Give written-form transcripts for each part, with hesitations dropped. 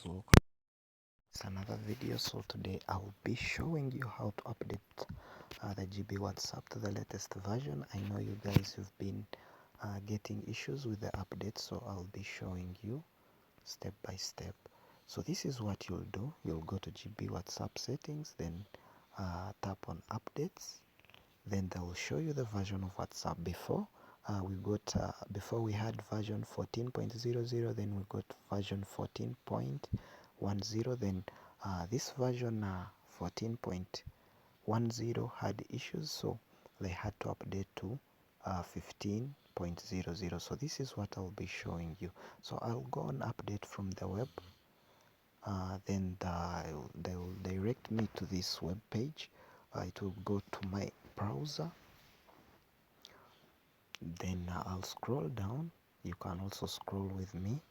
Welcome. It's another video. So today I'll be showing you how to update the GB WhatsApp to the latest version. I know you guys have been getting issues with the update, so I'll be showing you step by step. So this is what you'll do. You'll go to GB WhatsApp settings, then tap on updates. Then they will show you the version of WhatsApp. Before we had version 14.00, then we got version 14.10. Then this version 14.10 had issues, so they had to update to 15.00. So this is what I'll be showing you. So I'll go on update from the web. Then they will direct me to this web page. It will go to my browser. Then I'll scroll down. You can also scroll with me.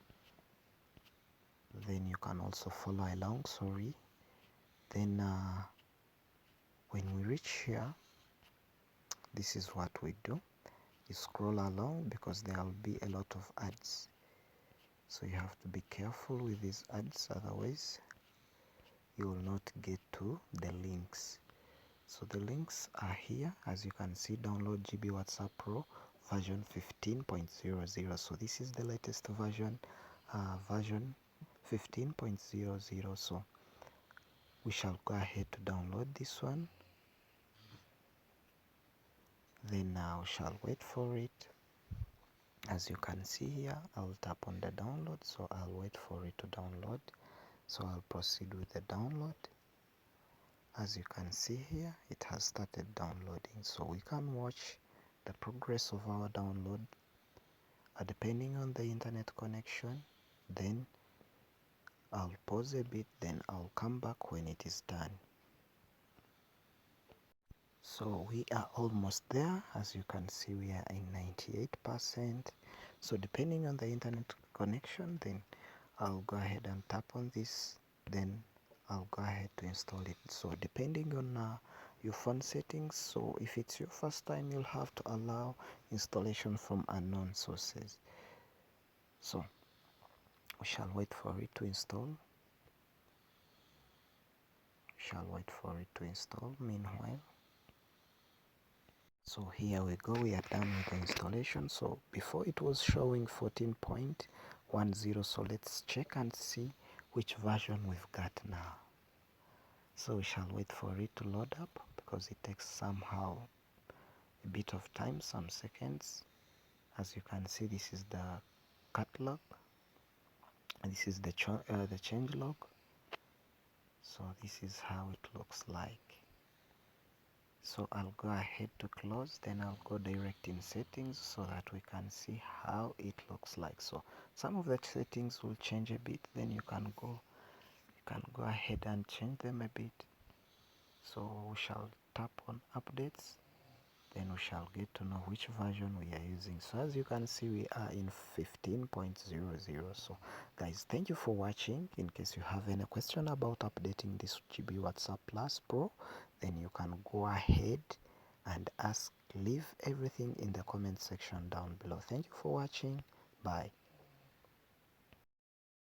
Then you can also follow along. Then when we reach here, this is what we do. You scroll along because there will be a lot of ads, so you have to be careful with these ads, otherwise you will not get to the links. So the links are here. As you can see, download GB WhatsApp Pro version 15.00. so this is the latest version, version 15.00. so we shall go ahead to download this one. Then we shall wait for it. As you can see here, I'll tap on the download, so I'll wait for it to download. So I'll proceed with the download. As you can see here, it has started downloading, so we can watch the progress of our download depending on the internet connection. Then I'll pause a bit, then I'll come back when it is done. So we are almost there. As you can see, we are in 98%. So depending on the internet connection, then I'll go ahead and tap on this, then I'll go ahead to install it. So depending on your phone settings, so if it's your first time, you'll have to allow installation from unknown sources. So we shall wait for it to install. Meanwhile, so here we go, we are done with the installation. So before it was showing 14.10, so let's check and see which version we've got now. So we shall wait for it to load up because it takes somehow a bit of time, some seconds. As you can see, this is the catalog, and this is the change log. So this is how it looks like. So I'll go ahead to close, then I'll go direct in settings so that we can see how it looks like. So some of the settings will change a bit, then you can go ahead and change them a bit. So we shall tap on updates, then we shall get to know which version we are using. So as you can see, we are in 15.00. so guys, thank you for watching. In case you have any question about updating this GB WhatsApp Plus Pro, then you can go ahead and ask. Leave everything in the comment section down below. Thank you for watching. Bye.